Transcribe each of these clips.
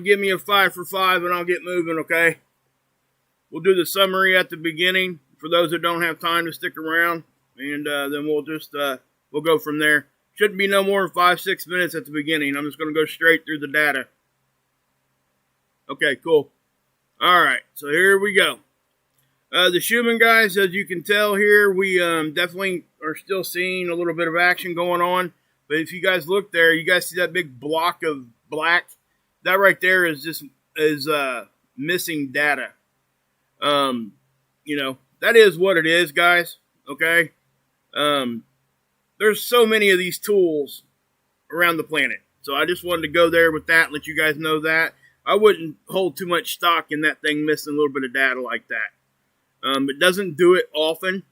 give me a 5 for 5 and I'll get moving, okay? We'll do the summary at the beginning for those that don't have time to stick around, and then we'll just we'll go from there. Shouldn't be no more than 5-6 minutes at the beginning. I'm just going to go straight through the data. Okay, cool. All right, so here we go. The Schumann guys, as you can tell here, we definitely are still seeing a little bit of action going on. But if you guys look there, you guys see that big block of black? That right there is just missing data. You know, that is what it is, guys. Okay. There's so many of these tools around the planet. So I just wanted to go there with that and let you guys know that. I wouldn't hold too much stock in that thing missing a little bit of data like that. It doesn't do it often.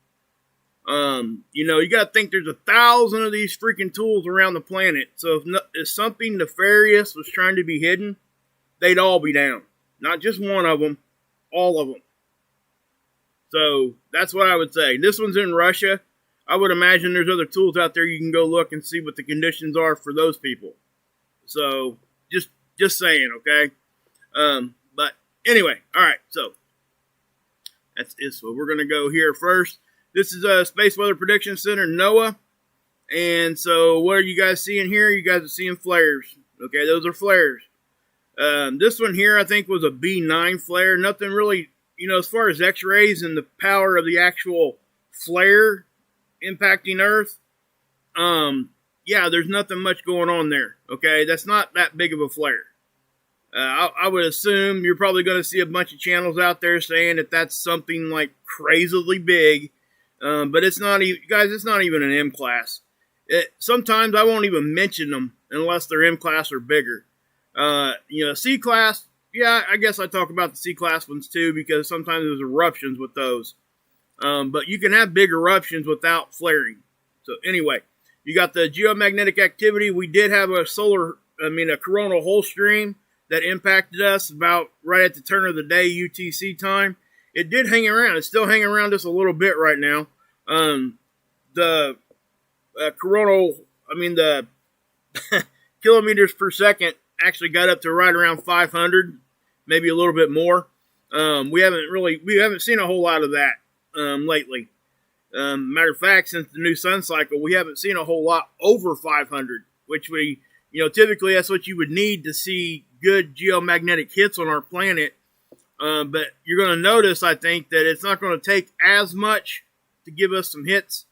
You know, you got to think there's 1,000 of these freaking tools around the planet. So if something nefarious was trying to be hidden, they'd all be down. Not just one of them, all of them. So that's what I would say. This one's in Russia. I would imagine there's other tools out there you can go look and see what the conditions are for those people. So just saying, okay? But anyway, all right, so that's it. So we're going to go here first. This is a Space Weather Prediction Center, NOAA. And so what are you guys seeing here? You guys are seeing flares. Okay, those are flares. This one here, I think, was a B9 flare. Nothing really, you know, as far as X-rays and the power of the actual flare impacting Earth. Yeah, there's nothing much going on there. Okay, that's not that big of a flare. I would assume you're probably going to see a bunch of channels out there saying that that's something like crazily big. But it's not even, guys, it's not even an M class. Sometimes I won't even mention them unless they're M class or bigger. You know, C class, yeah, I guess I talk about the C class ones too, because sometimes there's eruptions with those. But you can have big eruptions without flaring. So anyway, you got the geomagnetic activity. We did have a coronal hole stream that impacted us about right at the turn of the day UTC time. It did hang around. It's still hanging around just a little bit right now. The coronal, the kilometers per second actually got up to right around 500, maybe a little bit more. We haven't seen a whole lot of that lately. Matter of fact, since the new sun cycle, we haven't seen a whole lot over 500, which typically that's what you would need to see good geomagnetic hits on our planet. But you're going to notice, I think, that it's not going to take as much to give us some hits.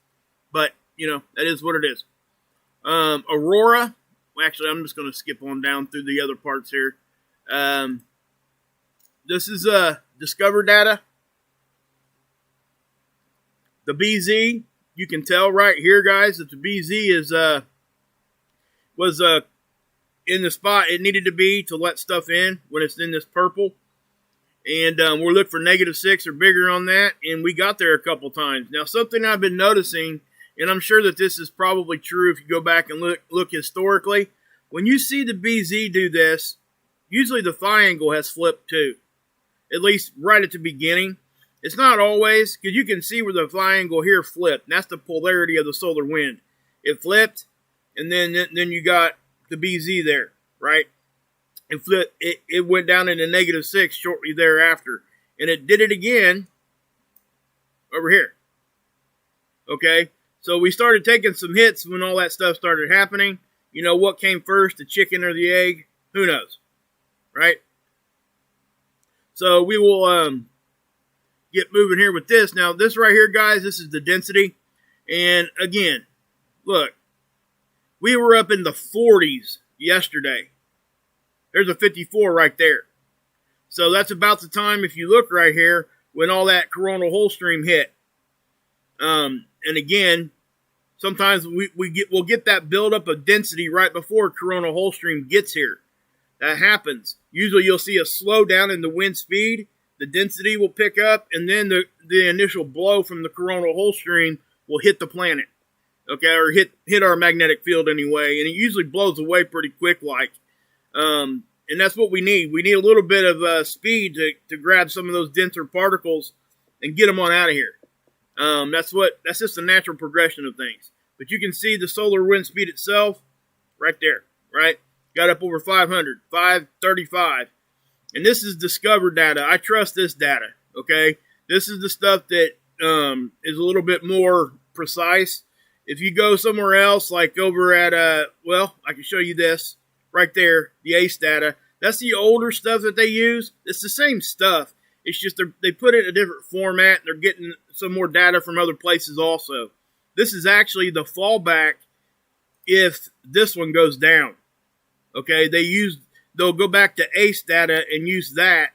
But, that is what it is. Aurora. Well, actually, I'm just going to skip on down through the other parts here. This is Discover data. The BZ, you can tell right here, guys, that the BZ was in the spot it needed to be to let stuff in when it's in this purple. And we're looking for -6 or bigger on that, and we got there a couple times. Now, something I've been noticing, and I'm sure that this is probably true if you go back and look historically, when you see the BZ do this, usually the phi angle has flipped too, at least right at the beginning. It's not always, because you can see where the phi angle here flipped, and that's the polarity of the solar wind. It flipped, and then you got the BZ there, right? It went down into -6 shortly thereafter. And it did it again over here. Okay? So we started taking some hits when all that stuff started happening. You know, what came first, the chicken or the egg? Who knows? Right? So we will get moving here with this. Now, this right here, guys, this is the density. And again, look, we were up in the 40s yesterday. There's a 54 right there. So that's about the time, if you look right here, when all that coronal hole stream hit. And again, sometimes we'll get that buildup of density right before coronal hole stream gets here. That happens. Usually you'll see a slowdown in the wind speed. The density will pick up, and then the initial blow from the coronal hole stream will hit the planet. Okay, or hit our magnetic field anyway. And it usually blows away pretty quick like. And that's what we need. We need a little bit of speed to grab some of those denser particles and get them on out of here. That's just the natural progression of things. But you can see the solar wind speed itself right there, right? got up over 500, 535. And this is discovered data. I trust this data, okay? This is the stuff that is a little bit more precise. If you go somewhere else, like over at, well, I can show you this right there, the ACE data. That's the older stuff that they use. It's the same stuff. It's just they put it in a different format. And they're getting some more data from other places also. This is actually the fallback if this one goes down. Okay, they'll go back to ACE data and use that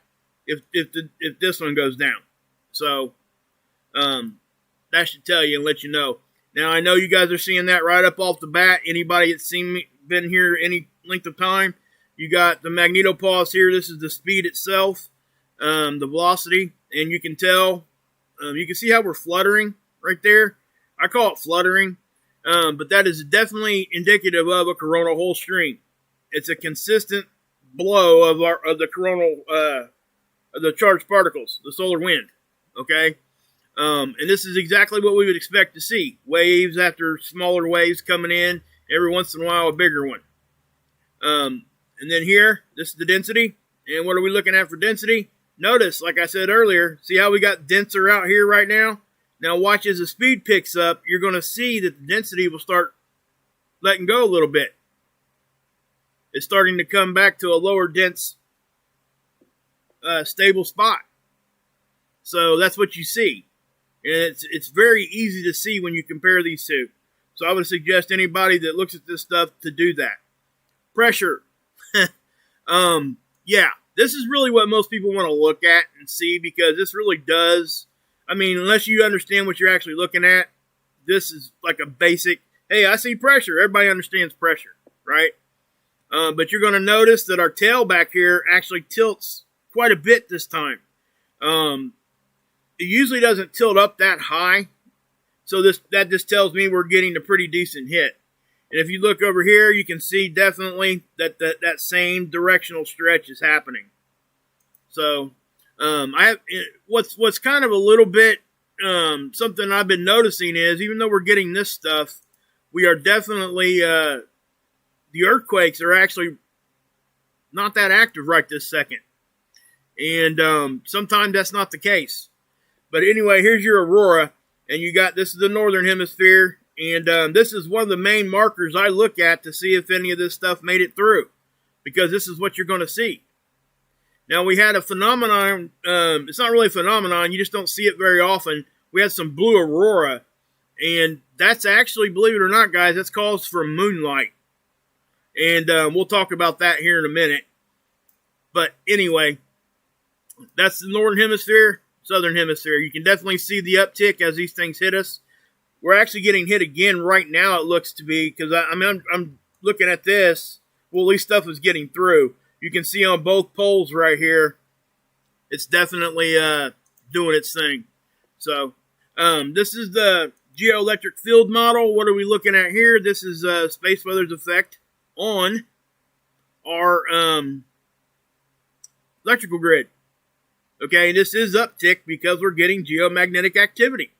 if this one goes down. So that should tell you and let you know. Now I know you guys are seeing that right up off the bat. Anybody that's been here any length of time, you got the magnetopause here. This is the speed itself, the velocity, and you can tell. You can see how we're fluttering right there. I call it fluttering, but that is definitely indicative of a coronal hole stream. It's a consistent blow of the coronal of the charged particles, the solar wind. Okay, and this is exactly what we would expect to see: waves after smaller waves coming in. Every once in a while, a bigger one. And then here, this is the density. And what are we looking at for density? Notice, like I said earlier, see how we got denser out here right now? Now watch as the speed picks up, you're going to see that the density will start letting go a little bit. It's starting to come back to a lower dense, stable spot. So that's what you see. And it's very easy to see when you compare these two. So I would suggest anybody that looks at this stuff to do that. Pressure. Yeah, this is really what most people want to look at and see, because this really does. I mean, unless you understand what you're actually looking at, this is like a basic, hey, I see pressure. Everybody understands pressure, right? But you're going to notice that our tail back here actually tilts quite a bit this time. It usually doesn't tilt up that high. So that just tells me we're getting a pretty decent hit. And if you look over here, you can see definitely that same directional stretch is happening. So what's kind of a little bit something I've been noticing is, even though we're getting this stuff, we are definitely the earthquakes are actually not that active right this second. And sometimes that's not the case. But anyway, here's your aurora. And you got, this is the northern hemisphere. And this is one of the main markers I look at to see if any of this stuff made it through. Because this is what you're going to see. Now, we had a phenomenon. It's not really a phenomenon. You just don't see it very often. We had some blue aurora. And that's actually, believe it or not, guys, that's caused from moonlight. And we'll talk about that here in a minute. But anyway, that's the northern hemisphere, southern hemisphere. You can definitely see the uptick as these things hit us. We're actually getting hit again right now, it looks to be, because I'm looking at this. Well, at least stuff is getting through. You can see on both poles right here, it's definitely doing its thing. So, this is the geoelectric field model. What are we looking at here? This is space weather's effect on our electrical grid. Okay, this is uptick because we're getting geomagnetic activity.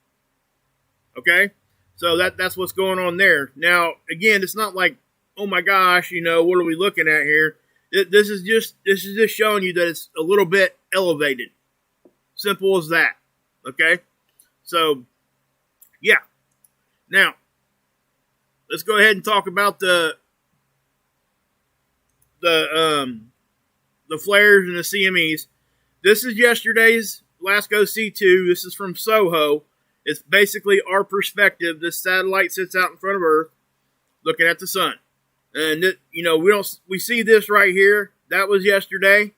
Okay, so that's what's going on there. Now, again, it's not like, oh my gosh, what are we looking at here? This is just showing you that it's a little bit elevated. Simple as that. Okay, so yeah. Now, let's go ahead and talk about the flares and the CMEs. This is yesterday's LASCO C2. This is from SOHO. It's basically our perspective. This satellite sits out in front of Earth, looking at the sun, and we see this right here. That was yesterday.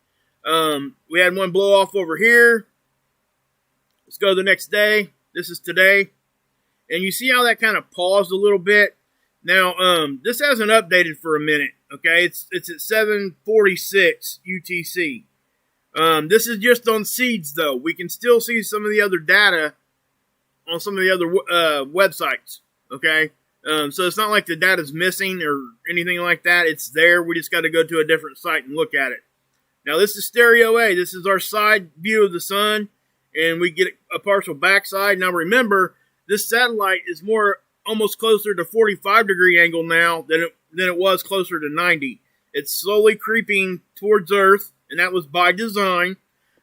We had one blow off over here. Let's go the next day. This is today, and you see how that kind of paused a little bit. Now, this hasn't updated for a minute. Okay, it's at 7:46 UTC. This is just on seeds, though. We can still see some of the other data on some of the other websites, okay? So it's not like the data's missing or anything like that. It's there. We just got to go to a different site and look at it. Now, this is stereo A. This is our side view of the sun, and we get a partial backside. Now, remember, this satellite is almost closer to 45-degree angle now than it was closer to 90. It's slowly creeping towards Earth, and that was by design.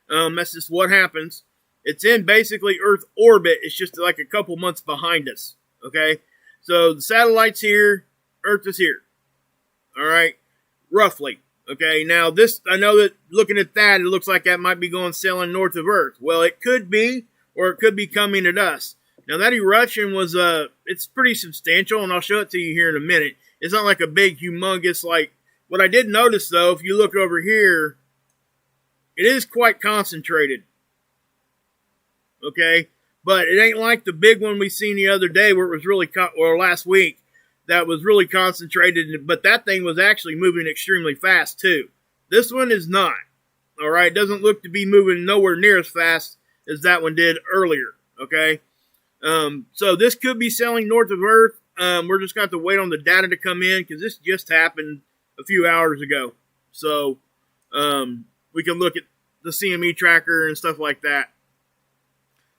That's just what happens. It's in basically Earth orbit. It's just like a couple months behind us. Okay, so the satellite's here, Earth is here. All right, roughly. Okay, now this, I know that looking at that, it looks like that might be going sailing north of Earth. Well, it could be, or it could be coming at us. Now that eruption was, it's pretty substantial, and I'll show it to you here in a minute. It's not like a big, humongous, like, what I did notice though, if you look over here, it is quite concentrated. Okay, but it ain't like the big one we seen the other day where it was really, or last week, that was really concentrated, but that thing was actually moving extremely fast too. This one is not. All right, it doesn't look to be moving nowhere near as fast as that one did earlier. Okay, so this could be sailing north of Earth. We're just going to have to wait on the data to come in because this just happened a few hours ago. So we can look at the CME tracker and stuff like that.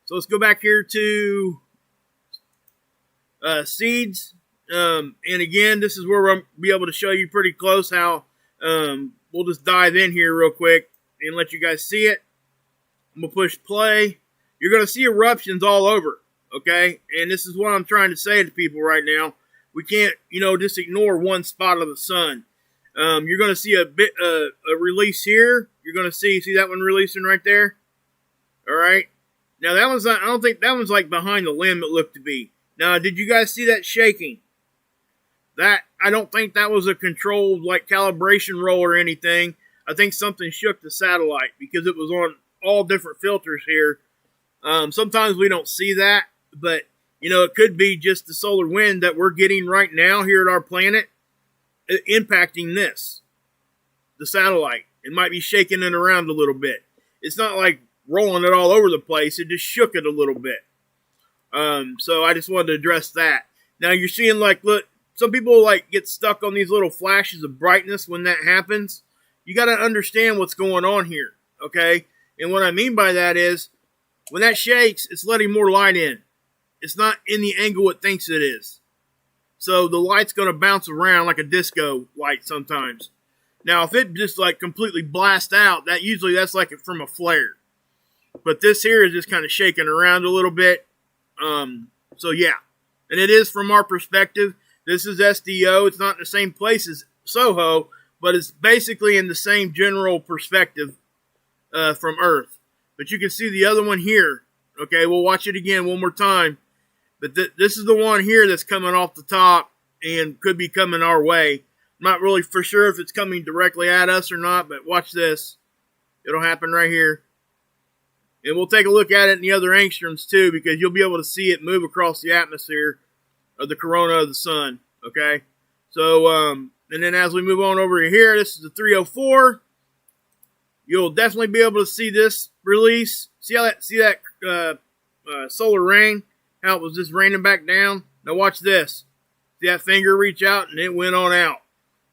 So let's go back here to seeds. And again, this is where we'll be able to show you pretty close how we'll just dive in here real quick and let you guys see it. I'm going to push play. You're going to see eruptions all over, okay? And this is what I'm trying to say to people right now. We can't, just ignore one spot of the sun. You're going to see a release here. You're going to see that one releasing right there? All right. Now, that one's not, I don't think that one's like behind the limb it looked to be. Now, did you guys see that shaking? That, I don't think that was a controlled, like, calibration roll or anything. I think something shook the satellite because it was on all different filters here. Sometimes we don't see that, but, it could be just the solar wind that we're getting right now here at our planet impacting this, the satellite. It might be shaking it around a little bit. It's not like rolling it all over the place. It just shook it a little bit. So I just wanted to address that. Now you're seeing, like, look, some people like get stuck on these little flashes of brightness when that happens. You got to understand what's going on here, okay? And what I mean by that is when that shakes, it's letting more light in. It's not in the angle it thinks it is. So the light's going to bounce around like a disco light sometimes. Now, if it just like completely blasts out, that's like it from a flare. But this here is just kind of shaking around a little bit. So yeah, and it is from our perspective. This is SDO. It's not in the same place as Soho, but it's basically in the same general perspective from Earth. But you can see the other one here. Okay, we'll watch it again one more time. But this is the one here that's coming off the top and could be coming our way. I'm not really for sure if it's coming directly at us or not, but watch this. It'll happen right here. And we'll take a look at it in the other angstroms too, because you'll be able to see it move across the atmosphere of the corona of the sun. Okay, so and then as we move on over here, this is the 304. You'll definitely be able to see this release. See that solar rain? How it was just raining back down. Now watch this. See that finger reach out and it went on out.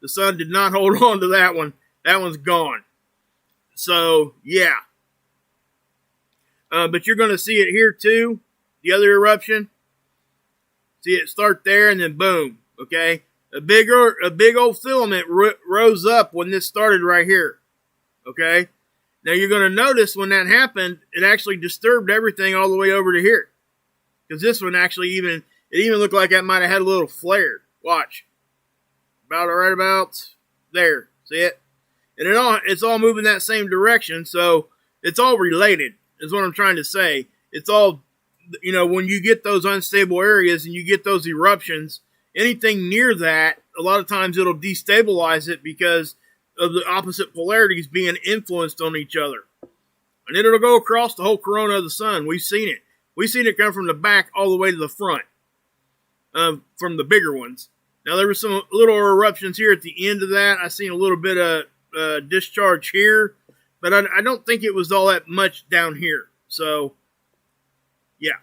The sun did not hold on to that one. That one's gone. So yeah. But you're going to see it here too. The other eruption. See it start there and then boom. Okay. A big old filament rose up when this started right here. Okay. Now you're going to notice when that happened, it actually disturbed everything all the way over to here. Because this one actually it even looked like that might have had a little flare. Watch. Right about there. See it? And it's all moving that same direction. So it's all related. Is what I'm trying to say. It's all, when you get those unstable areas and you get those eruptions, anything near that, a lot of times it'll destabilize it because of the opposite polarities being influenced on each other. And then it'll go across the whole corona of the sun. We've seen it. We've seen it come from the back all the way to the front from the bigger ones. Now, there were some little eruptions here at the end of that. I seen a little bit of discharge here. But I don't think it was all that much down here. So, yeah.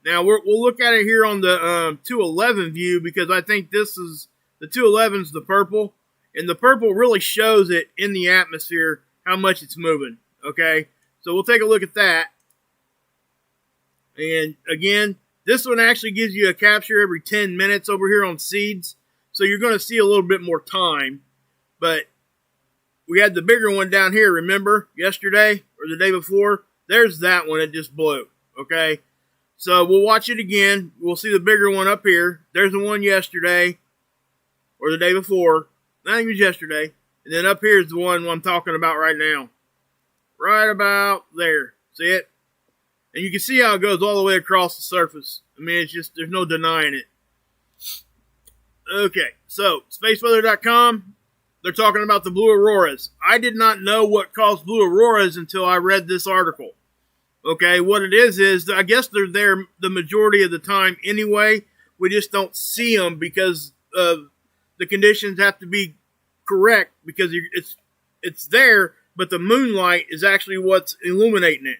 Now, we'll look at it here on the 211 view because I think this is, the 211's the purple. And the purple really shows it in the atmosphere how much it's moving. Okay? So, we'll take a look at that. And, again, this one actually gives you a capture every 10 minutes over here on seeds. So, you're going to see a little bit more time. But we had the bigger one down here, remember, yesterday or the day before? There's that one. It just blew, okay? So we'll watch it again. We'll see the bigger one up here. There's the one yesterday or the day before. I think it was yesterday. And then up here is the one I'm talking about right now. Right about there. See it? And you can see how it goes all the way across the surface. I mean, it's just, there's no denying it. Okay, so spaceweather.com, they're talking about the blue auroras. I did not know what caused blue auroras until I read this article. Okay, what it is I guess they're there the majority of the time anyway. We just don't see them because the conditions have to be correct because it's there, but the moonlight is actually what's illuminating it.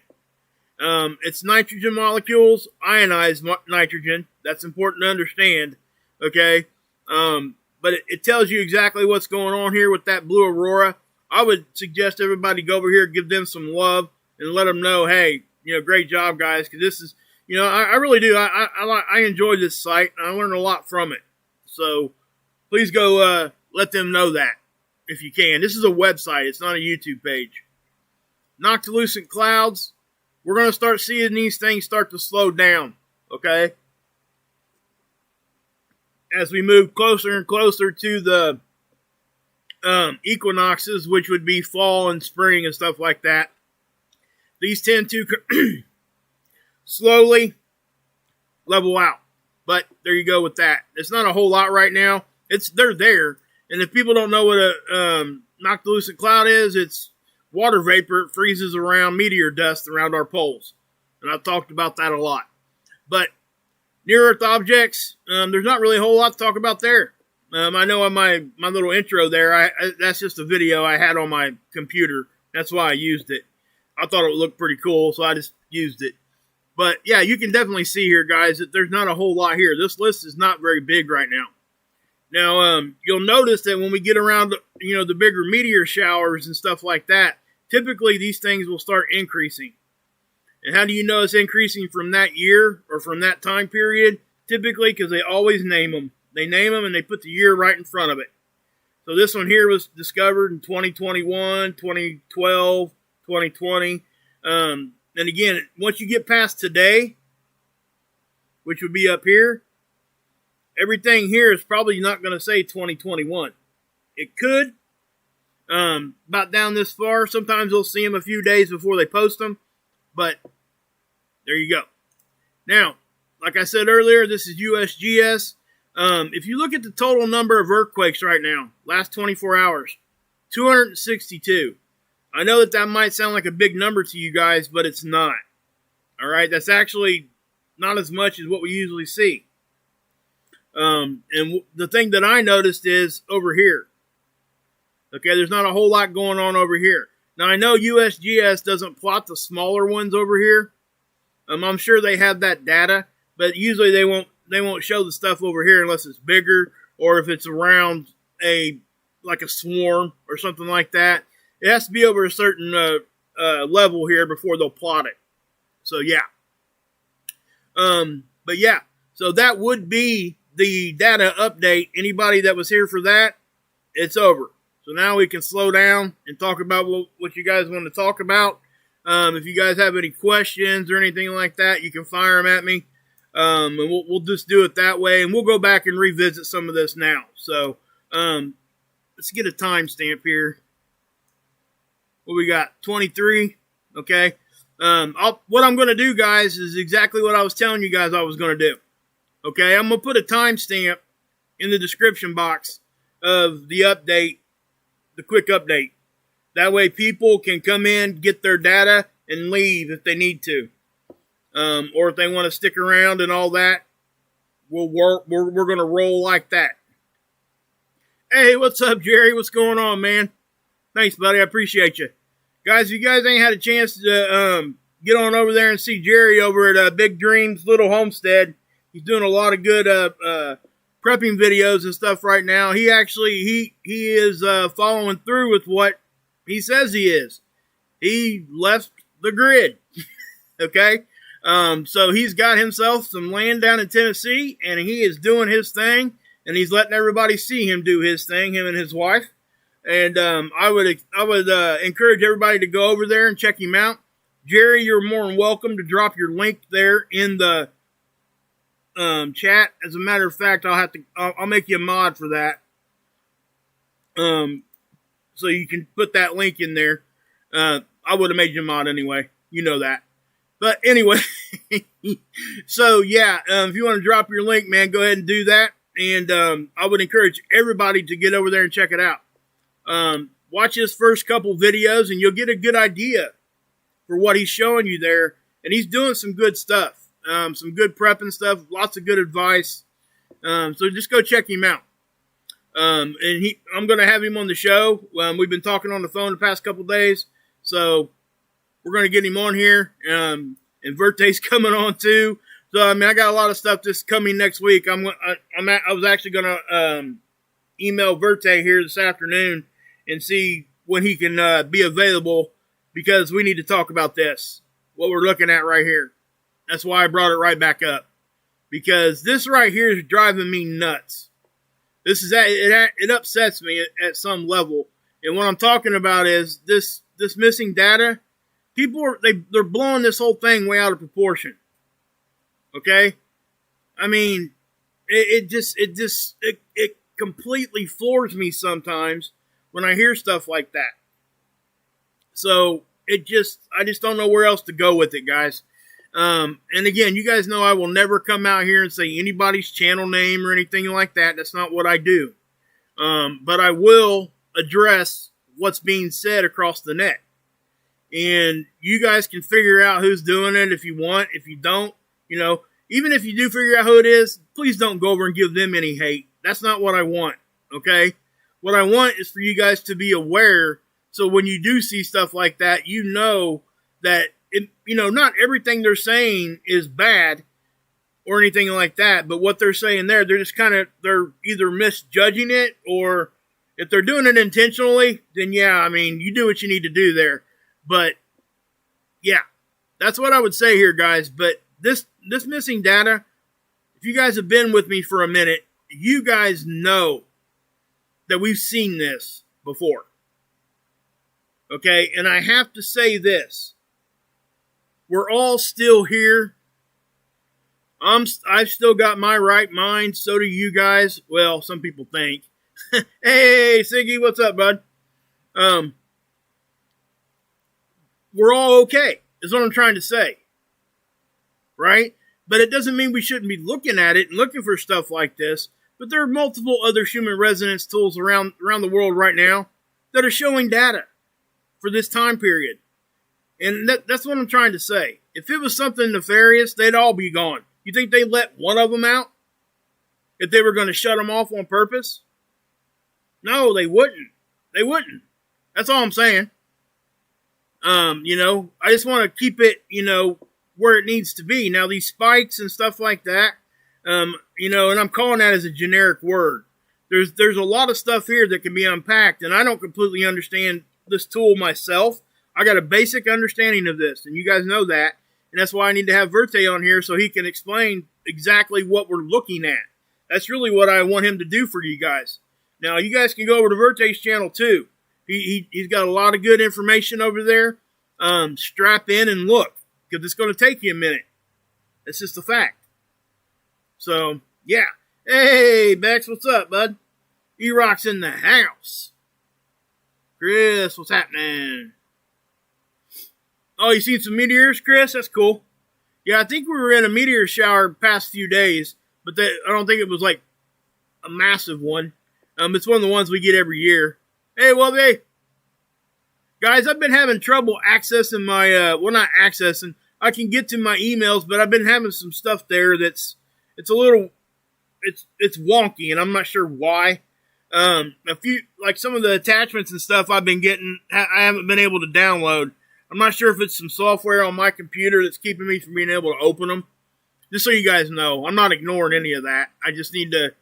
It's nitrogen molecules, ionized nitrogen. That's important to understand. Okay, but it tells you exactly what's going on here with that blue aurora. I would suggest everybody go over here, give them some love, and let them know, hey, great job, guys, because this is, I really do. I enjoy this site, and I learn a lot from it. So please go let them know that if you can. This is a website. It's not a YouTube page. Noctilucent clouds. We're going to start seeing these things start to slow down, okay? As we move closer and closer to the equinoxes, which would be fall and spring and stuff like that. These tend to slowly level out. But there you go with that. It's not a whole lot right now. They're there. And if people don't know what a noctilucent cloud is, it's water vapor. It freezes around meteor dust around our poles. And I've talked about that a lot. But near-Earth objects, there's not really a whole lot to talk about there. I know on my little intro there, that's just a video I had on my computer. That's why I used it. I thought it looked pretty cool, so I just used it. But, yeah, you can definitely see here, guys, that there's not a whole lot here. This list is not very big right now. Now, you'll notice that when we get around, the bigger meteor showers and stuff like that, typically these things will start increasing. And how do you know it's increasing from that year or from that time period? Typically, because they always name them. They name them and they put the year right in front of it. So this one here was discovered in 2021, 2012, 2020. And again, once you get past today, which would be up here, everything here is probably not going to say 2021. It could. About down this far, sometimes they'll see them a few days before they post them. But there you go. Now, like I said earlier, this is USGS. If you look at the total number of earthquakes right now, last 24 hours, 262. I know that might sound like a big number to you guys, but it's not. All right, that's actually not as much as what we usually see. And the thing that I noticed is over here. Okay, there's not a whole lot going on over here. Now, I know USGS doesn't plot the smaller ones over here. I'm sure they have that data, but usually they won't show the stuff over here unless it's bigger or if it's around like a swarm or something like that. It has to be over a certain level here before they'll plot it. So, yeah. But, yeah. So, that would be the data update. Anybody that was here for that, it's over. So, now we can slow down and talk about what you guys want to talk about. If you guys have any questions or anything like that, you can fire them at me. And we'll just do it that way. And we'll go back and revisit some of this now. So, let's get a timestamp here. What we got? 23. Okay. What I'm going to do, guys, is exactly what I was telling you guys I was going to do. Okay. I'm going to put a timestamp in the description box of the update, the quick update. That way people can come in, get their data, and leave if they need to. Or if they want to stick around and all that, we're going to roll like that. Hey, what's up, Jerry? What's going on, man? Thanks, buddy. I appreciate you. Guys, if you guys ain't had a chance to get on over there and see Jerry over at Big Dreams Little Homestead, he's doing a lot of good prepping videos and stuff right now. He actually, he is following through with what he says he is. He left the grid. Okay? So he's got himself some land down in Tennessee, and he is doing his thing, and he's letting everybody see him do his thing, him and his wife. And I would encourage everybody to go over there and check him out. Jerry, you're more than welcome to drop your link there in the chat. As a matter of fact, I'll make you a mod for that. So you can put that link in there. I would have made you a mod anyway. You know that. But anyway, so yeah, if you want to drop your link, man, go ahead and do that. And I would encourage everybody to get over there and check it out. Watch his first couple videos and you'll get a good idea for what he's showing you there. And he's doing some good stuff, some good prepping stuff, lots of good advice. So just go check him out. And I'm going to have him on the show. We've been talking on the phone the past couple days. So we're going to get him on here. And Verte's coming on too. So, I mean, I got a lot of stuff just coming next week. I was actually going to email Verte here this afternoon and see when he can be available, because we need to talk about this, what we're looking at right here. That's why I brought it right back up, because this right here is driving me nuts. It upsets me at some level. And what I'm talking about is this missing data. People they're blowing this whole thing way out of proportion. Okay? I mean, it completely floors me sometimes when I hear stuff like that. So I just don't know where else to go with it, guys. And again, you guys know I will never come out here and say anybody's channel name or anything like that. That's not what I do. But I will address what's being said across the net. And you guys can figure out who's doing it if you want. If you don't, even if you do figure out who it is, please don't go over and give them any hate. That's not what I want, okay? What I want is for you guys to be aware, so when you do see stuff like that, you know that, not everything they're saying is bad or anything like that, but what they're saying there, they're either misjudging it, or if they're doing it intentionally, then yeah, I mean, you do what you need to do there. But, yeah, that's what I would say here, guys. But this missing data, if you guys have been with me for a minute, you guys know that we've seen this before. Okay? And I have to say this. We're all still here. I've still got my right mind. So do you guys. Well, some people think. Hey, Siggy, what's up, bud? We're all okay, is what I'm trying to say. Right? But it doesn't mean we shouldn't be looking at it and looking for stuff like this. But there are multiple other Schumann Resonance tools around the world right now that are showing data for this time period. And that's what I'm trying to say. If it was something nefarious, they'd all be gone. You think they'd let one of them out? If they were going to shut them off on purpose? No, they wouldn't. They wouldn't. That's all I'm saying. I just want to keep it, where it needs to be. Now, these spikes and stuff like that, and I'm calling that as a generic word. There's a lot of stuff here that can be unpacked, and I don't completely understand this tool myself. I got a basic understanding of this, and you guys know that, and that's why I need to have Verte on here so he can explain exactly what we're looking at. That's really what I want him to do for you guys. Now, you guys can go over to Verte's channel, too. He's got a lot of good information over there. Strap in and look, because it's going to take you a minute. That's just a fact. So, yeah. Hey, Bex, what's up, bud? E-Rock's in the house. Chris, what's happening? Oh, you seen some meteors, Chris? That's cool. Yeah, I think we were in a meteor shower the past few days, but I don't think it was like a massive one. It's one of the ones we get every year. Hey, well, hey. Guys, I've been having trouble accessing my, not accessing. I can get to my emails, but I've been having some stuff there it's wonky, and I'm not sure why. Some of the attachments and stuff I've been getting, I haven't been able to download. I'm not sure if it's some software on my computer that's keeping me from being able to open them. Just so you guys know, I'm not ignoring any of that. I just need to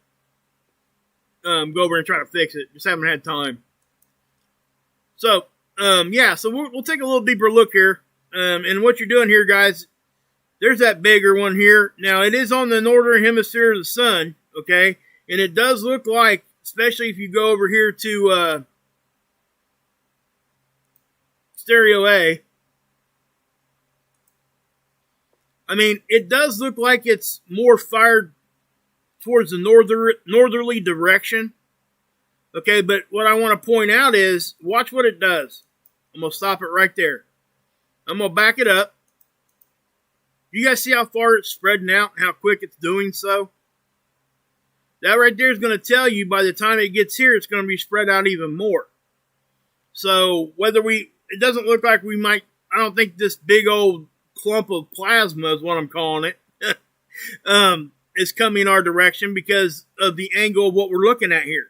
go over and try to fix it. Just haven't had time. So, so we'll take a little deeper look here. And what you're doing here, guys, there's that bigger one here. Now, it is on the northern hemisphere of the sun, okay? And it does look like, especially if you go over here to stereo A. I mean, it does look like it's more fired towards the northerly direction. Okay, but what I want to point out is, watch what it does. I'm going to stop it right there. I'm going to back it up. You guys see how far it's spreading out and how quick it's doing so? That right there is going to tell you by the time it gets here, it's going to be spread out even more. So it doesn't look like we might, I don't think this big old clump of plasma is what I'm calling it, is coming our direction because of the angle of what we're looking at here.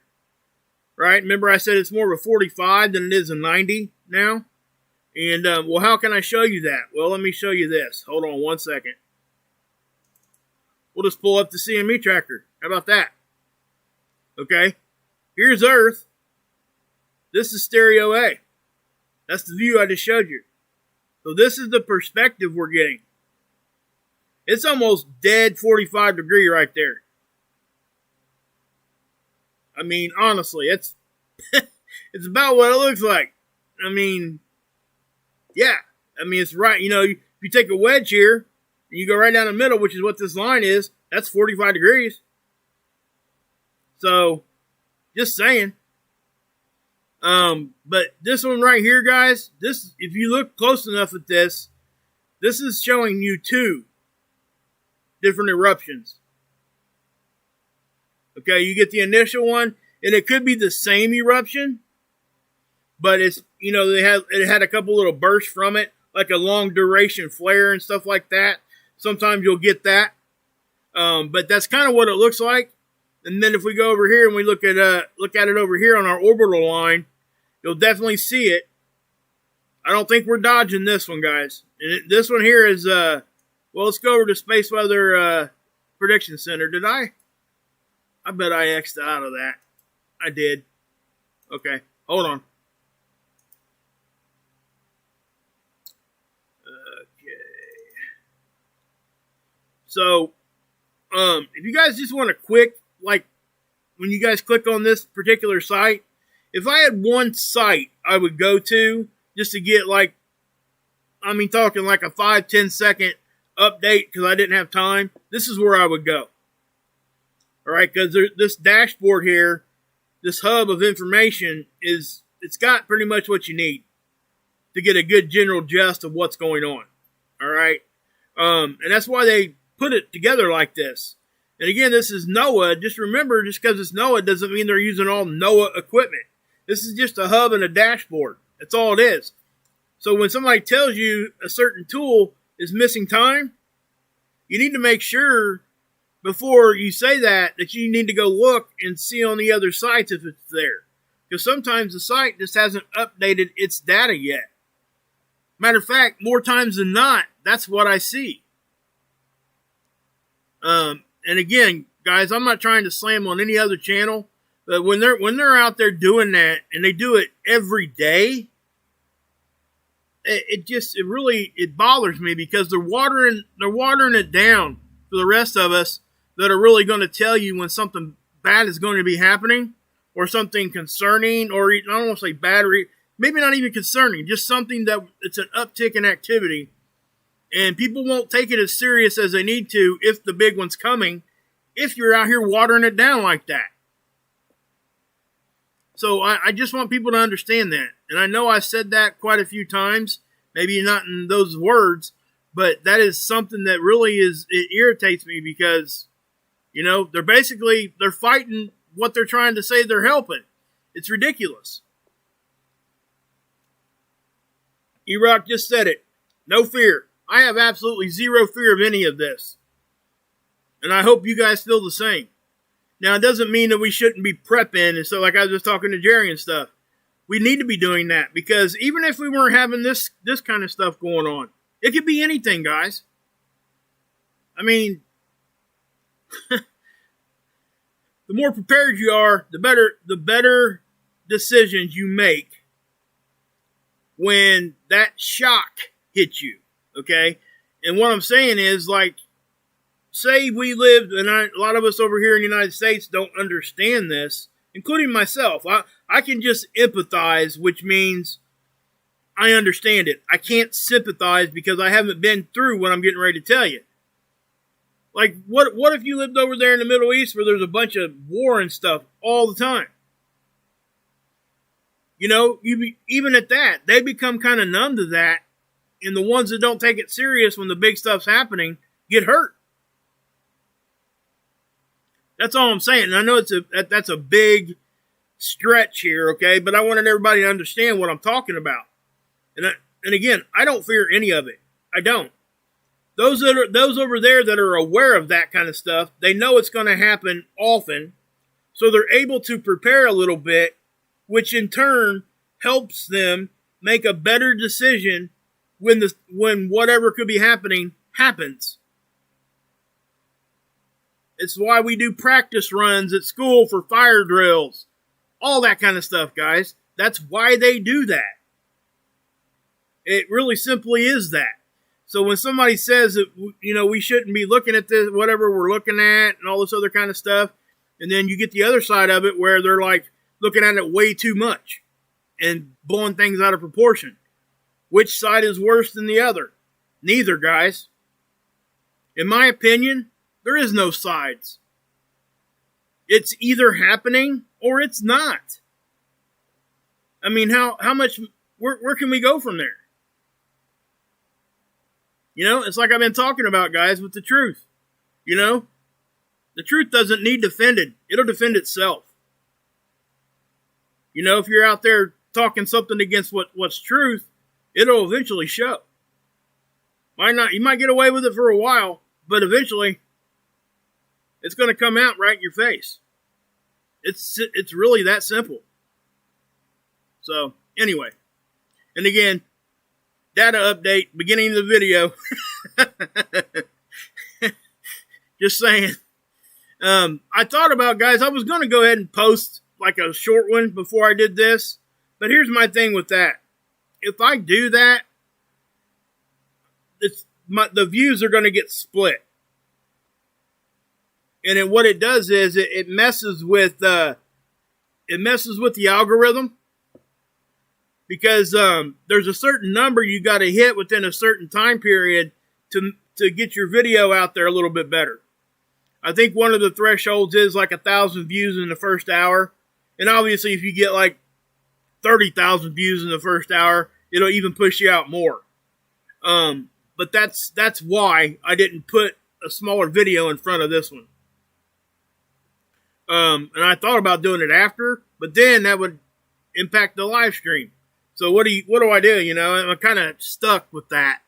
Right? Remember I said it's more of a 45 than it is a 90 now? And, well, how can I show you that? Well, let me show you this. Hold on one second. We'll just pull up the CME tracker. How about that? Okay. Here's Earth. This is stereo A. That's the view I just showed you. So this is the perspective we're getting. It's almost dead 45 degree right there. I mean, honestly, it's about what it looks like. I mean, yeah. I mean, it's right. You know, if you take a wedge here and you go right down the middle, which is what this line is, that's 45 degrees. So, just saying. But this one right here, guys, this, if you look close enough at this is showing you 2 different eruptions. Okay, you get the initial one, and it could be the same eruption, but it's, you know, it had a couple little bursts from it, like a long duration flare and stuff like that. Sometimes you'll get that. But that's kind of what it looks like. And then if we go over here and we look at it over here on our orbital line, you'll definitely see it. I don't think we're dodging this one, guys. And this one here is, well, let's go over to Space Weather Prediction Center. Did I? I bet I X'd out of that. I did. Okay, hold on. Okay. So, if you guys just want a quick, like, when you guys click on this particular site, if I had one site I would go to just to get, like, I mean, talking like a 5-10 second update because I didn't have time, this is where I would go. All right, because this dashboard here, this hub of information, it's got pretty much what you need to get a good general gist of what's going on. All right, and that's why they put it together like this. And again, this is NOAA. Just remember, just because it's NOAA doesn't mean they're using all NOAA equipment. This is just a hub and a dashboard. That's all it is. So when somebody tells you a certain tool is missing time, you need to make sure before you say that you need to go look and see on the other sites if it's there. Because sometimes the site just hasn't updated its data yet. Matter of fact, more times than not, that's what I see. And again, guys, I'm not trying to slam on any other channel, but when they're out there doing that and they do it every day, it really bothers me because they're watering it down for the rest of us that are really going to tell you when something bad is going to be happening or something concerning, or I don't want to say bad, or maybe not even concerning, just something that it's an uptick in activity. And people won't take it as serious as they need to if the big one's coming, if you're out here watering it down like that. So I just want people to understand that. And I know I said that quite a few times, maybe not in those words, but that is something that really it irritates me because, you know, they're fighting what they're trying to say they're helping. It's ridiculous. E-Rock just said it. No fear. I have absolutely zero fear of any of this. And I hope you guys feel the same. Now, it doesn't mean that we shouldn't be prepping, and so like I was just talking to Jerry and stuff. We need to be doing that, because even if we weren't having this kind of stuff going on, it could be anything, guys. I mean, the more prepared you are, the better decisions you make when that shock hits you, okay? And what I'm saying is, like, say we lived, and a lot of us over here in the United States don't understand this, including myself. I can just empathize, which means I understand it. I can't sympathize because I haven't been through what I'm getting ready to tell you. Like, what if you lived over there in the Middle East where there's a bunch of war and stuff all the time? You know, even at that, they become kind of numb to that, and the ones that don't take it serious when the big stuff's happening get hurt. That's all I'm saying. And I know that's a big stretch here, okay? But I wanted everybody to understand what I'm talking about. And again, I don't fear any of it. I don't. Those over there that are aware of that kind of stuff, they know it's going to happen often, so they're able to prepare a little bit, which in turn helps them make a better decision when whatever could be happening happens. It's why we do practice runs at school for fire drills, all that kind of stuff, guys. That's why they do that. It really simply is that. So when somebody says that, you know, we shouldn't be looking at this, whatever we're looking at and all this other kind of stuff, and then you get the other side of it where they're like looking at it way too much and blowing things out of proportion. Which side is worse than the other? Neither, guys. In my opinion, there is no sides. It's either happening or it's not. I mean, how much, where can we go from there? You know, it's like I've been talking about, guys, with the truth. You know, the truth doesn't need defended. It'll defend itself. You know, if you're out there talking something against what's truth, it'll eventually show. You might get away with it for a while, but eventually it's going to come out right in your face. It's really that simple. So, anyway. And again, data update, beginning of the video. Just saying. I thought about, guys, I was going to go ahead and post like a short one before I did this. But here's my thing with that. If I do that, the views are going to get split. And then what it does is it messes with the algorithm. Because there's a certain number you got to hit within a certain time period to get your video out there a little bit better. I think one of the thresholds is like 1,000 views in the first hour. And obviously if you get like 30,000 views in the first hour, it'll even push you out more. But that's why I didn't put a smaller video in front of this one. And I thought about doing it after, but then that would impact the live stream. So what do I do? You know, I'm kind of stuck with that.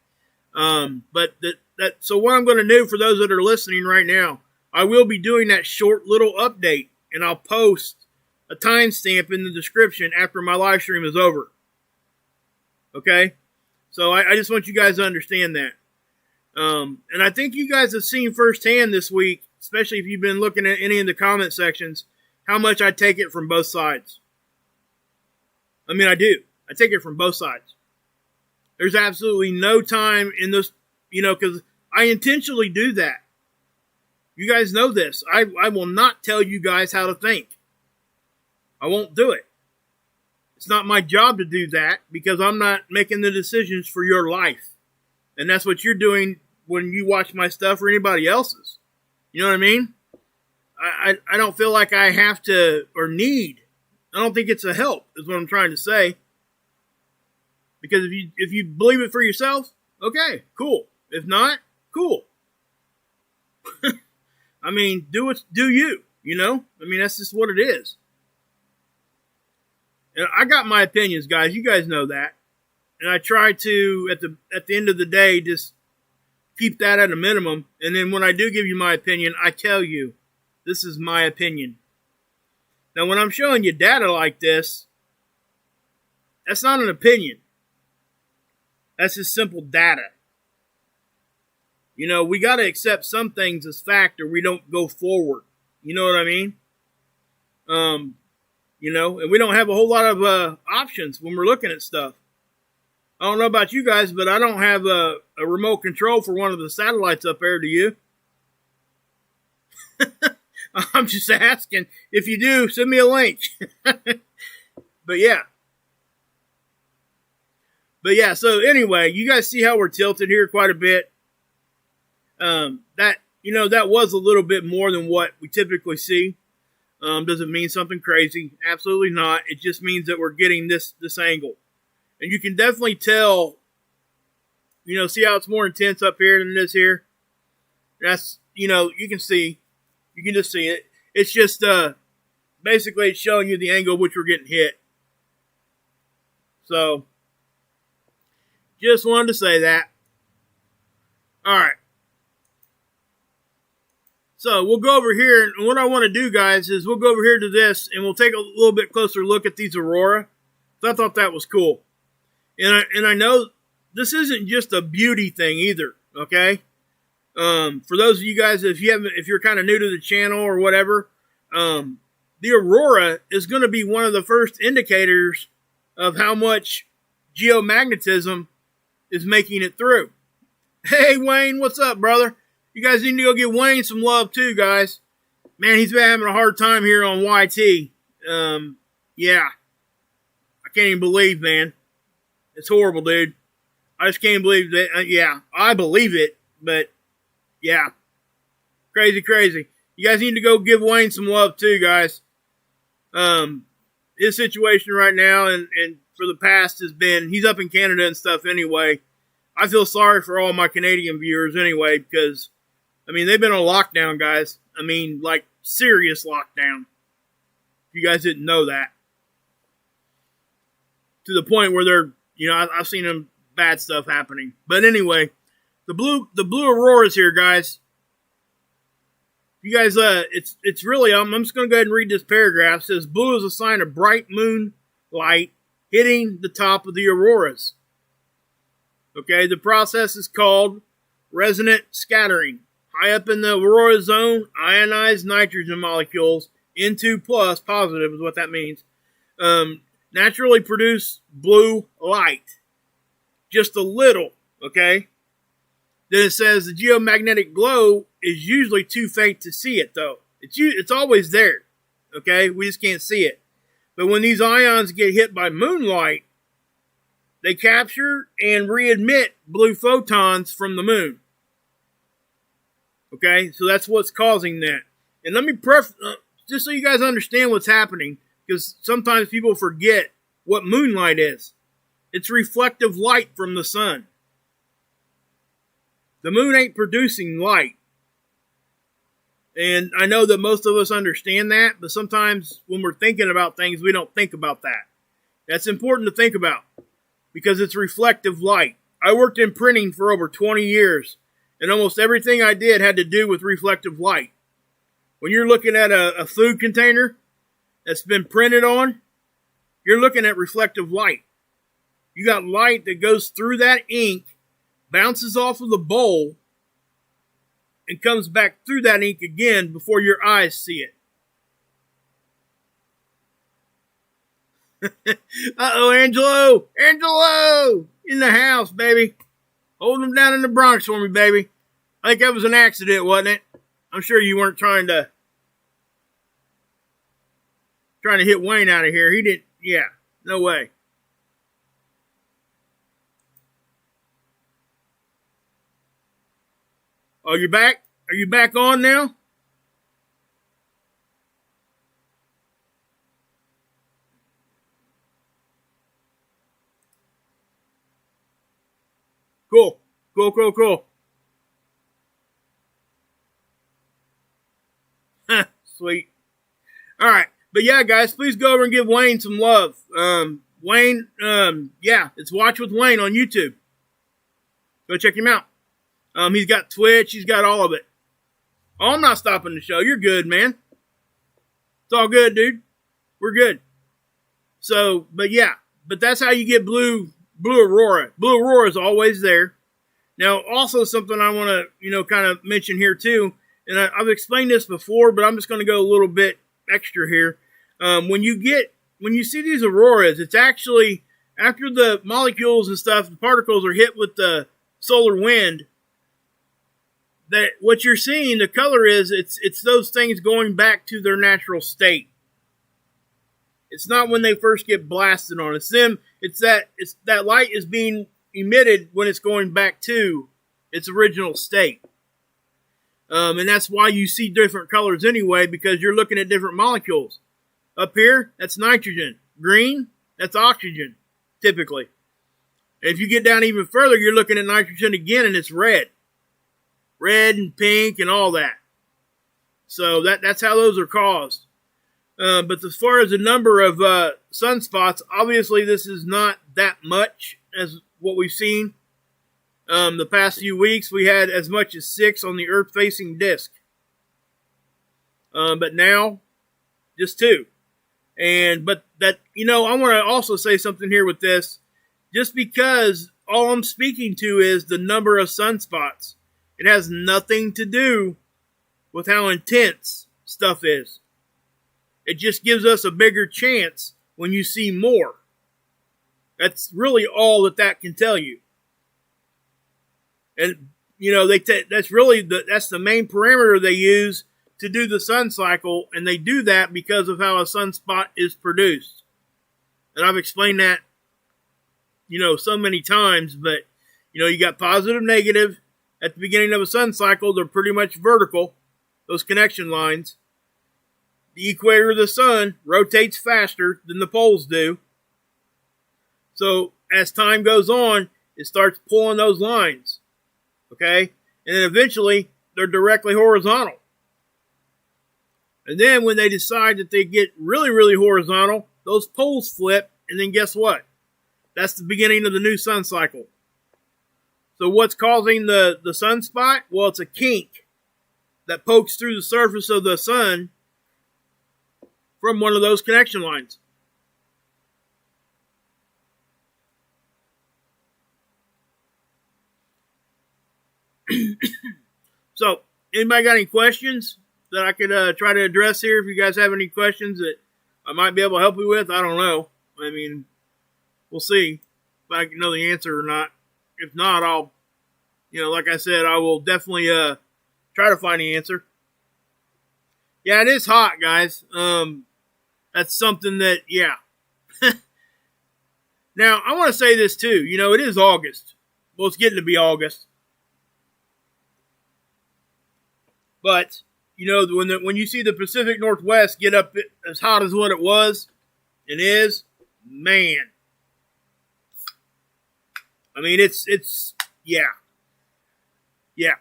So what I'm going to do for those that are listening right now, I will be doing that short little update, and I'll post a timestamp in the description after my live stream is over. Okay? So I just want you guys to understand that. And I think you guys have seen firsthand this week, especially if you've been looking at any of the comment sections, how much I take it from both sides. I mean, I do. I take it from both sides. There's absolutely no time in this, you know, because I intentionally do that. You guys know this. I will not tell you guys how to think. I won't do it. It's not my job to do that because I'm not making the decisions for your life. And that's what you're doing when you watch my stuff or anybody else's. You know what I mean? I don't feel like I have to or need. I don't think it's a help, is what I'm trying to say. Because if you believe it for yourself, okay, cool. If not, cool. I mean, do you, you know? I mean, that's just what it is. And I got my opinions, guys. You guys know that. And I try to, at the end of the day, just keep that at a minimum. And then when I do give you my opinion, I tell you, this is my opinion. Now, when I'm showing you data like this, that's not an opinion. That's just simple data. You know, we got to accept some things as fact or we don't go forward. You know what I mean? You know, and we don't have a whole lot of options when we're looking at stuff. I don't know about you guys, but I don't have a remote control for one of the satellites up there, do you? I'm just asking. If you do, send me a link. But yeah. But yeah, so anyway, you guys see how we're tilted here quite a bit. That was a little bit more than what we typically see. Does it mean something crazy? Absolutely not. It just means that we're getting this angle. And you can definitely tell, see how it's more intense up here than this here? That's, you can just see it. It's just, basically it's showing you the angle which we're getting hit. So, just wanted to say that. Alright. So, we'll go over here, and what I want to do, guys, is we'll go over here to this, and we'll take a little bit closer look at these aurora. So I thought that was cool. And I know this isn't just a beauty thing either, okay? For those of you guys, if you're kind of new to the channel or whatever, the aurora is going to be one of the first indicators of how much geomagnetism is making it through. Hey, Wayne, what's up, brother? You guys need to go give Wayne some love too, guys. Man, he's been having a hard time here on YT. Yeah. I can't even believe, man. It's horrible, dude. I just can't believe that. Yeah, I believe it, but yeah. Crazy. You guys need to go give Wayne some love too, guys. His situation right now and for the past has been, he's up in Canada and stuff anyway. I feel sorry for all my Canadian viewers anyway, because, they've been on lockdown, guys. Like, serious lockdown. If you guys didn't know that. To the point where they're, I've seen them bad stuff happening. But anyway, the blue auroras here, guys. You guys, it's really, I'm just going to go ahead and read this paragraph. It says, blue is a sign of bright moon light hitting the top of the auroras. Okay, the process is called resonant scattering. High up in the aurora zone, ionized nitrogen molecules, N2+, positive is what that means, naturally produce blue light. Just a little, okay? Then it says the geomagnetic glow is usually too faint to see it, though. It's always there, okay? We just can't see it. But when these ions get hit by moonlight, they capture and re-emit blue photons from the moon. Okay, so that's what's causing that. And let me just so you guys understand what's happening, because sometimes people forget what moonlight is. It's reflective light from the sun. The moon ain't producing light. And I know that most of us understand that, but sometimes when we're thinking about things, we don't think about that. That's important to think about, because it's reflective light. I worked in printing for over 20 years, and almost everything I did had to do with reflective light. When you're looking at a food container that's been printed on, you're looking at reflective light. You got light that goes through that ink, bounces off of the bowl, and comes back through that ink again before your eyes see it. Uh-oh, Angelo! Angelo! In the house, baby. Hold him down in the Bronx for me, baby. I think that was an accident, wasn't it? I'm sure you weren't trying to hit Wayne out of here. He didn't. Yeah, no way. Oh, you're back? Are you back on now? Cool. Sweet. All right. But yeah, guys, please go over and give Wayne some love. Wayne, it's Watch with Wayne on YouTube. Go check him out. He's got Twitch. He's got all of it. Oh, I'm not stopping the show. You're good, man. It's all good, dude. We're good. So, but that's how you get blue aurora. Blue aurora is always there. Now, also something I want to, kind of mention here too, and I've explained this before, but I'm just going to go a little bit extra here. When you see these auroras, it's actually after the molecules and stuff, the particles are hit with the solar wind. That what you're seeing, the color is, it's those things going back to their natural state. It's not when they first get blasted on. It's them. It's that light is being emitted when it's going back to its original state. And that's why you see different colors anyway, because you're looking at different molecules. Up here, that's nitrogen. Green, that's oxygen, typically. And if you get down even further, you're looking at nitrogen again, and it's red. Red and pink and all that. So that's how those are caused. But as far as the number of sunspots, obviously this is not that much as what we've seen. The past few weeks, we had as much as 6 on the Earth-facing disk. But now, just 2. But I want to also say something here with this. Just because all I'm speaking to is the number of sunspots. It has nothing to do with how intense stuff is. It just gives us a bigger chance when you see more. That's really all that can tell you. And, that's the main parameter they use to do the sun cycle, and they do that because of how a sunspot is produced. And I've explained that, so many times, but, you got positive, negative. At the beginning of a sun cycle, they're pretty much vertical, those connection lines. The equator of the sun rotates faster than the poles do. So as time goes on, it starts pulling those lines. Okay? And then eventually, they're directly horizontal. And then when they decide that they get really, really horizontal, those poles flip, and then guess what? That's the beginning of the new sun cycle. So what's causing the sunspot? Well, it's a kink that pokes through the surface of the sun from one of those connection lines. So, anybody got any questions that I could try to address here? If you guys have any questions that I might be able to help you with, I don't know. I mean, we'll see if I know the answer or not. If not, I'll, like I said, I will definitely try to find the answer. Yeah, it is hot, guys. That's something that, yeah. Now, I want to say this too. It is August. Well, it's getting to be August. But, when you see the Pacific Northwest get up as hot as what it was and is, man. I mean, it's yeah. Yeah.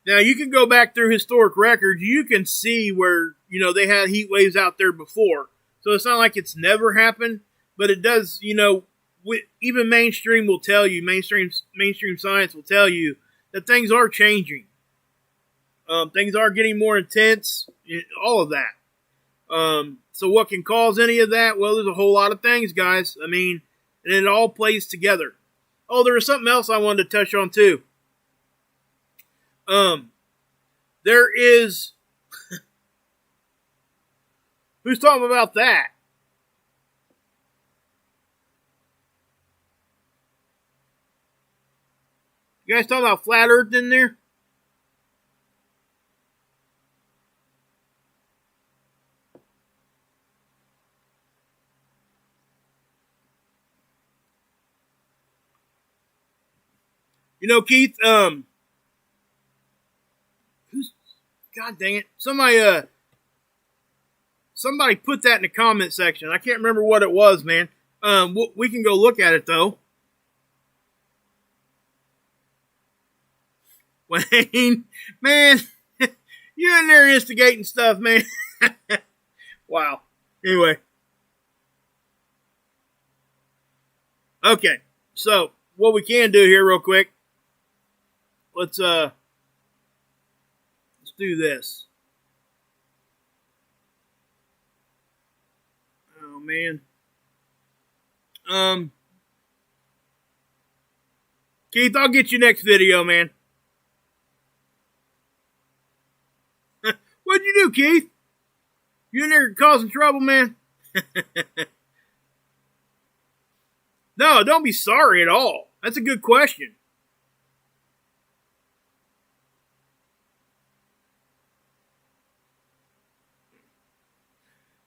Now, you can go back through historic records. You can see where, they had heat waves out there before. So it's not like it's never happened, but it does, even mainstream will tell you, mainstream science will tell you that things are changing. Things are getting more intense, all of that. So what can cause any of that? Well, there's a whole lot of things, guys. I mean, and it all plays together. Oh, there was something else I wanted to touch on too. There is, who's talking about that? You guys talking about flat earth in there? Keith, God dang it. Somebody put that in the comment section. I can't remember what it was, man. We can go look at it, though. Wayne, man, you're in there instigating stuff, man. Wow. Anyway. Okay. So, what we can do here real quick. Let's do this. Oh man. Keith, I'll get you next video, man. What'd you do, Keith? You in there causing trouble, man? No, don't be sorry at all. That's a good question.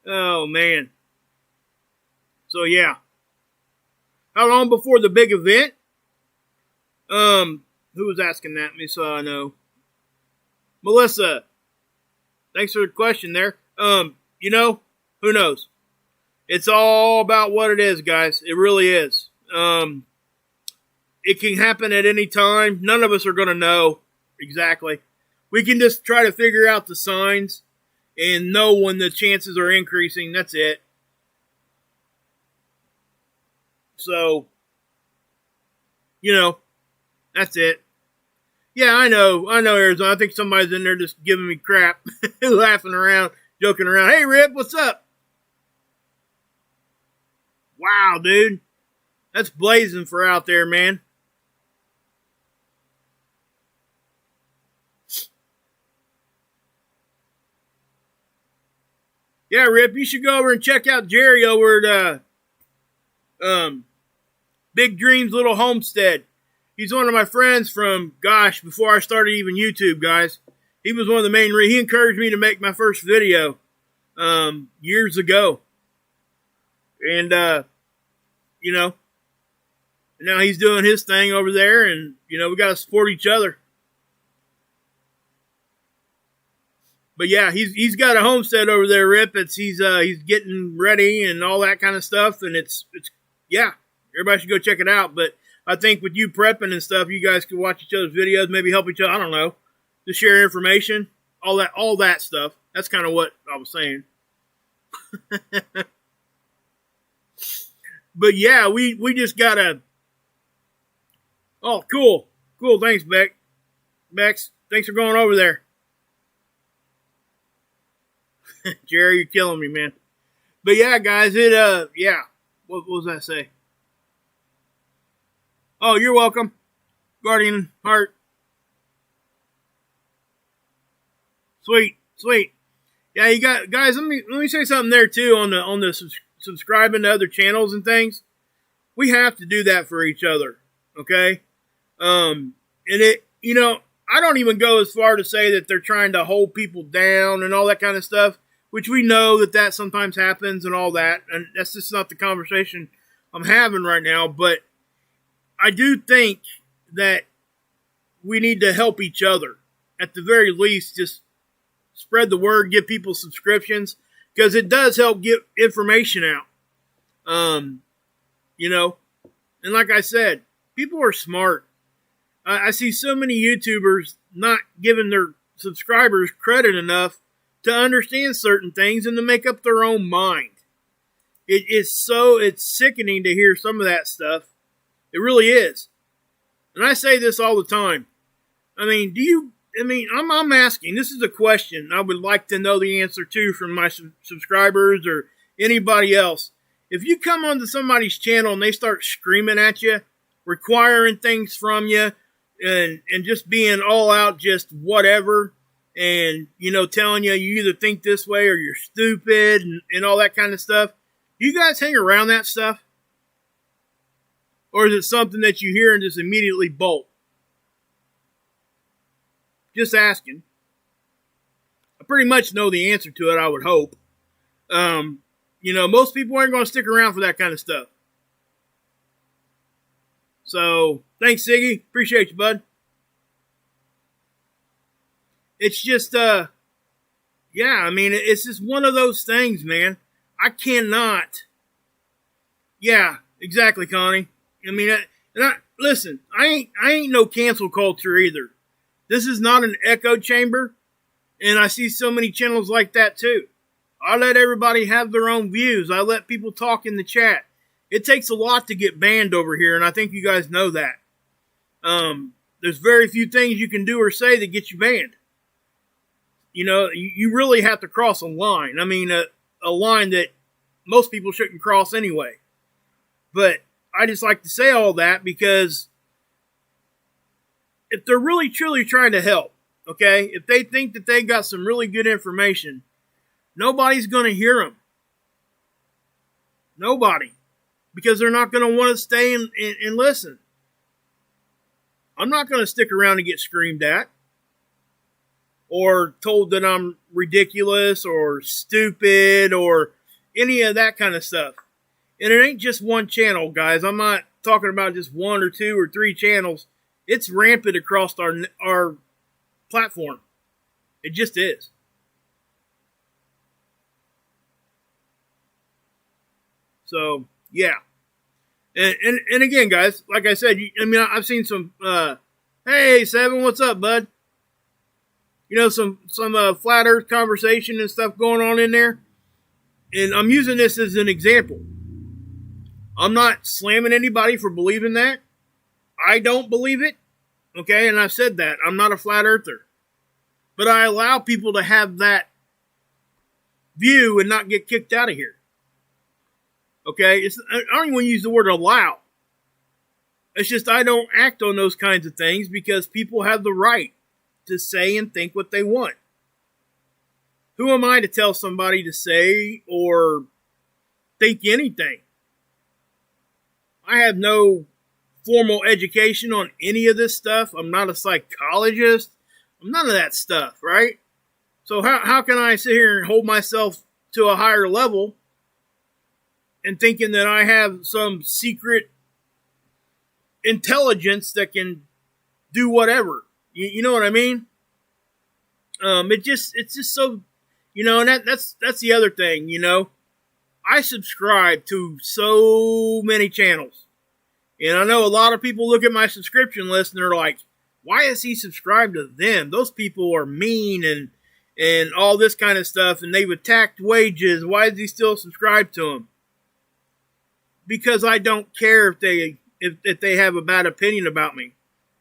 Oh, man. So, yeah. How long before the big event? Who was asking that? Me, so I know. Melissa, thanks for the question there. You know, who knows? It's all about what it is, guys. It really is. It can happen at any time. None of us are going to know exactly. We can just try to figure out the signs and know when the chances are increasing. That's it. So, you know, that's it. Yeah, I know, Arizona. I think somebody's in there just giving me crap, laughing around, joking around. Hey, Rip, what's up? Wow, dude. That's blazing for out there, man. Yeah, Rip, you should go over and check out Jerry over at Big Dreams Little Homestead. He's one of my friends from, gosh, before I started even YouTube, guys. He was one of the main he encouraged me to make my first video years ago. And, you know, now he's doing his thing over there, and, you know, we got to support each other. But yeah, he's got a homestead over there, Rip. He's getting ready and all that kind of stuff, and it's yeah, everybody should go check it out. But I think with you prepping and stuff, you guys can watch each other's videos, maybe help each other. I don't know, to share information, all that stuff. That's kind of what I was saying. But yeah, we just gotta. Oh, cool. Thanks, Bex. Thanks for going over there. Jerry, you're killing me, man. But yeah, guys, yeah. What was that say? Oh, you're welcome, Guardian Heart. Sweet. Yeah, you got guys. Let me say something there too on the subscribing to other channels and things. We have to do that for each other, okay? And it, you know, I don't even go as far to say that they're trying to hold people down and all that kind of stuff, which we know that sometimes happens and all that, and that's just not the conversation I'm having right now. But I do think that we need to help each other. At the very least, just spread the word, give people subscriptions, because it does help get information out. You know, and like I said, people are smart. I see so many YouTubers not giving their subscribers credit enough to understand certain things and to make up their own mind. It's sickening to hear some of that stuff. It really is. And I say this all the time. I mean, I'm asking, this is a question I would like to know the answer to from my subscribers or anybody else. If you come onto somebody's channel and they start screaming at you, requiring things from you, and just being all out just whatever, and, you know, telling you either think this way or you're stupid and all that kind of stuff, do you guys hang around that stuff? Or is it something that you hear and just immediately bolt? Just asking. I pretty much know the answer to it, I would hope. You know, most people aren't going to stick around for that kind of stuff. So, thanks, Siggy. Appreciate you, bud. It's just, yeah, I mean, it's just one of those things, man. I cannot. Yeah, exactly, Connie. I mean, listen, I ain't no cancel culture either. This is not an echo chamber, and I see so many channels like that too. I let everybody have their own views. I let people talk in the chat. It takes a lot to get banned over here, and I think you guys know that. There's very few things you can do or say that get you banned. You know, you really have to cross a line. I mean, a line that most people shouldn't cross anyway. But I just like to say all that because if they're really truly trying to help, okay, if they think that they got some really good information, nobody's going to hear them. Nobody. Because they're not going to want to stay and listen. I'm not going to stick around and get screamed at. or told that I'm ridiculous or stupid or any of that kind of stuff. And it ain't just one channel, guys. I'm not talking about just one or two or three channels. It's rampant across our platform. It just is. So, yeah. And again, guys, like I said, I mean, I've seen some, hey, Seven, what's up, bud? You know, some flat earth conversation and stuff going on in there. And I'm using this as an example. I'm not slamming anybody for believing that. I don't believe it. Okay, and I've said that. I'm not a flat earther. But I allow people to have that view and not get kicked out of here. Okay, I don't even want to use the word allow. It's just I don't act on those kinds of things because people have the right to say and think what they want. Who am I to tell somebody to say or think anything? I have no formal education on any of this stuff. I'm not a psychologist. I'm none of that stuff, right? So how can I sit here and hold myself to a higher level and thinking that I have some secret intelligence that can do whatever? You know what I mean? It's just so, you know, and that's the other thing, you know. I subscribe to so many channels. And I know a lot of people look at my subscription list and they're like, why is he subscribed to them? Those people are mean and all this kind of stuff, and they've attacked wages. Why is he still subscribed to them? Because I don't care if they have a bad opinion about me.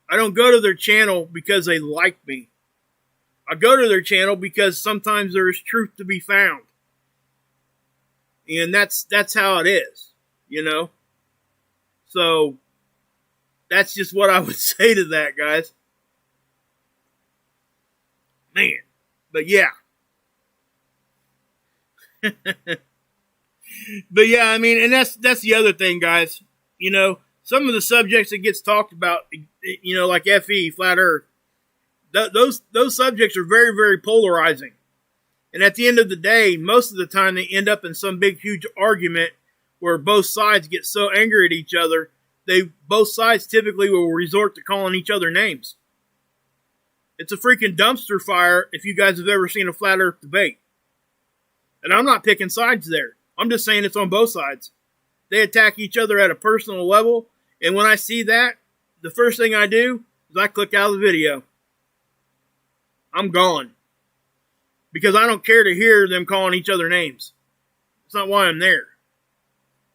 I don't go to their channel because they like me. I go to their channel because sometimes there is truth to be found. And that's how it is, you know? So, that's just what I would say to that, guys. Man. But yeah. But yeah, I mean, and that's the other thing, guys. You know, some of the subjects that gets talked about, you know, like FE, Flat Earth, those subjects are very, very polarizing. And at the end of the day, most of the time they end up in some big, huge argument where both sides get so angry at each other, both sides typically will resort to calling each other names. It's a freaking dumpster fire if you guys have ever seen a Flat Earth debate. And I'm not picking sides there. I'm just saying it's on both sides. They attack each other at a personal level, and when I see that, the first thing I do is I click out of the video. I'm gone. Because I don't care to hear them calling each other names. It's not why I'm there.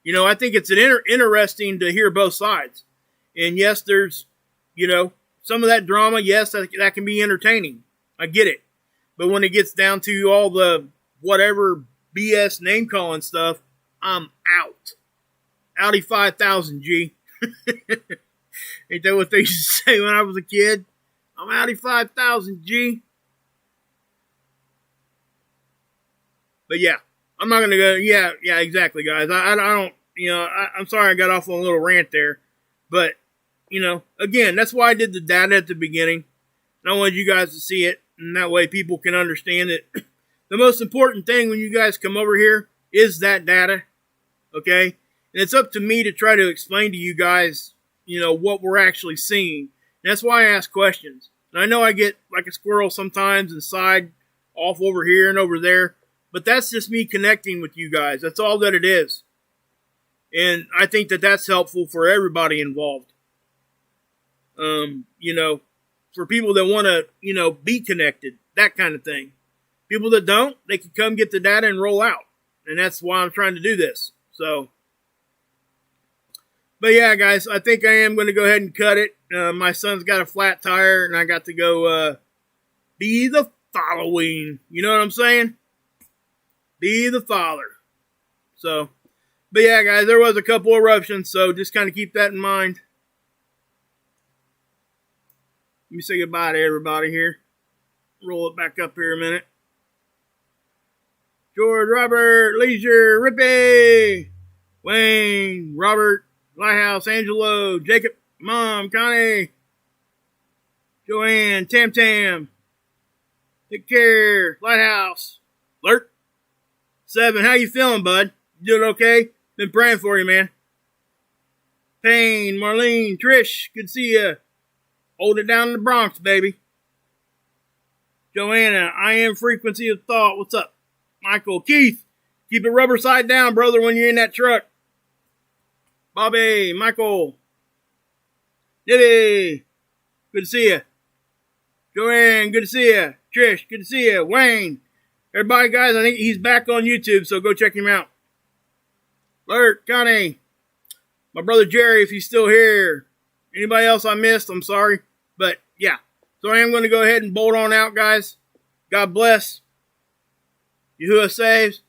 You know, I think it's interesting to hear both sides. And yes, there's, you know, some of that drama, yes, that can be entertaining. I get it. But when it gets down to all the whatever BS name calling stuff, I'm out. Audi 5000, G. Ain't that what they used to say when I was a kid? I'm Audi 5000, G. But yeah, I'm not going to go, yeah, exactly, guys. I don't, you know, I'm sorry I got off on a little rant there. But, you know, again, that's why I did the data at the beginning. And I wanted you guys to see it. And that way people can understand it. The most important thing when you guys come over here is that data. Okay? And it's up to me to try to explain to you guys, you know, what we're actually seeing. And that's why I ask questions. And I know I get like a squirrel sometimes and side off over here and over there. But that's just me connecting with you guys. That's all that it is. And I think that that's helpful for everybody involved. You know, for people that want to, you know, be connected, that kind of thing. People that don't, they can come get the data and roll out. And that's why I'm trying to do this. So, but yeah, guys, I think I am going to go ahead and cut it. My son's got a flat tire and I got to go be the following. You know what I'm saying? Be the father. So, but yeah, guys, there was a couple eruptions, so just kind of keep that in mind. Let me say goodbye to everybody here. Roll it back up here a minute. George, Robert, Leisure, Rippy, Wayne, Robert, Lighthouse, Angelo, Jacob, Mom, Connie, Joanne, Tam Tam, Take care. Lighthouse. Alert. 7. How you feeling, bud? You doing okay? Been praying for you, man. Payne, Marlene, Trish, good to see you. Hold it down in the Bronx, baby. Joanna, I am frequency of thought. What's up? Michael, Keith, keep it rubber side down, brother, when you're in that truck. Bobby, Michael, Nibby, good to see you. Joanne, good to see you. Trish, good to see you. Wayne, everybody, guys, I think he's back on YouTube, so go check him out. Alert, Connie, my brother Jerry, if he's still here. Anybody else I missed, I'm sorry. But, yeah. So I am going to go ahead and bolt on out, guys. God bless. Yahuwah saves.